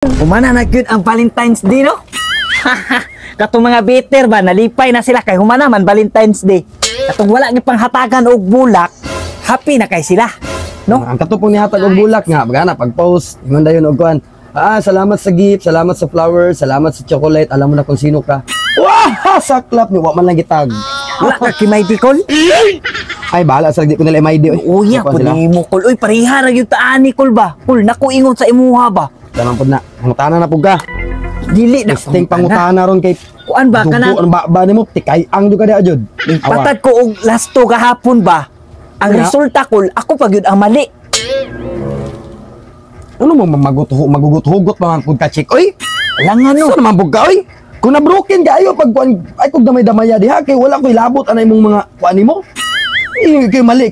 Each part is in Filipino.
Humana na gyud ang Valentine's Day, no? Katong mga bitter ba, nalipay na sila kay humana man Valentine's Day. Katong wala gyud panghatagan og bulak, happy na kay sila, no? Ang katupong nihatag og bulak nga, magana pag-post, ingon dayon og kuan. Salamat sa gift, salamat sa flowers, salamat sa chocolate, alam mo na kung sino ka. Wah! Saklap ni wa man lang gitag. Wala ka kimaydi kol? Ay, bahala sa di ko nila MID. Uya, pwede mo kol. Uy, pareha ra gyud taan ni kol ba? Kol, naku ingon sa imuha ba? Tanang pod na, pangutana na pug ka. Dili na Ting pangutana ron kay kuan ba kana? Dugo ba nimo tikay ang jud ka dia jud. Patad ko og lasto gahapon ba? Ang Nga. resulta kol, ako pa gyud ang mali. Ano mo magugut-hugot pa man pud ka chick oy? Langan no. Ano naman pug ka oy? Kung na broken ka ayo pag kuan ay kog damay-damaya diha kay wala koy labot anay mong mga kuan nimo.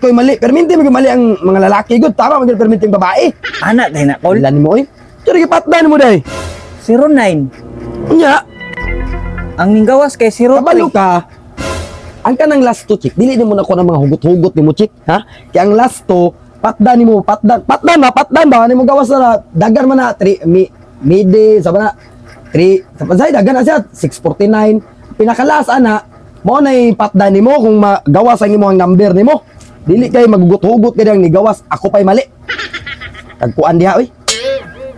Koy mali. Perminti mo mali ang mga lalaki gud, tama magil perminti ang babae. Ana day na kol. Ilan mo oy? Diri patdan mo day. 09. Unya, Ang ninggawas kay 03. kabalo ka. Ang kanang last to chick, dili nimo na ko ng mga hugot-hugot nimo chick, ha? Kaya ang last to, patdan nimo, patdan ba nimo gawas na dagan man na 3 midi sa na 3 sa pansay dagan na siya 649. Pinakalas ana, mo na patdan nimo kung magawas ang imo ang number nimo. Dili kay magugot-hugot kay ang nigawas, ako pay mali. Tagpuan diha oy.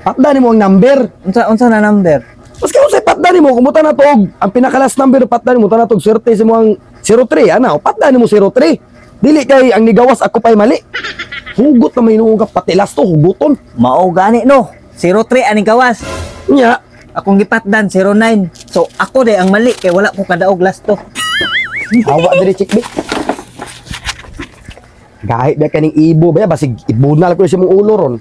Patdan nimo ang number. Unsa na number? Maski kung sa patdan mo, kumuta na tog, ang pinakalas number patdan mo, ta na tog swerte sa mo ang 03, ana, o patdan mo 03. Dili kay ang nigawas ako pa'y mali. Hugot na may inuungkap, pati last to, huguton. Mao gani no. 03 aning gawas. Nya, Akong gipatdan 09. So ako day ang mali kay wala ko kadaog lasto. hawa diri chick, be. Gahit ba kaning ibo, ba, basig ibunal ko sa mong ulo ron.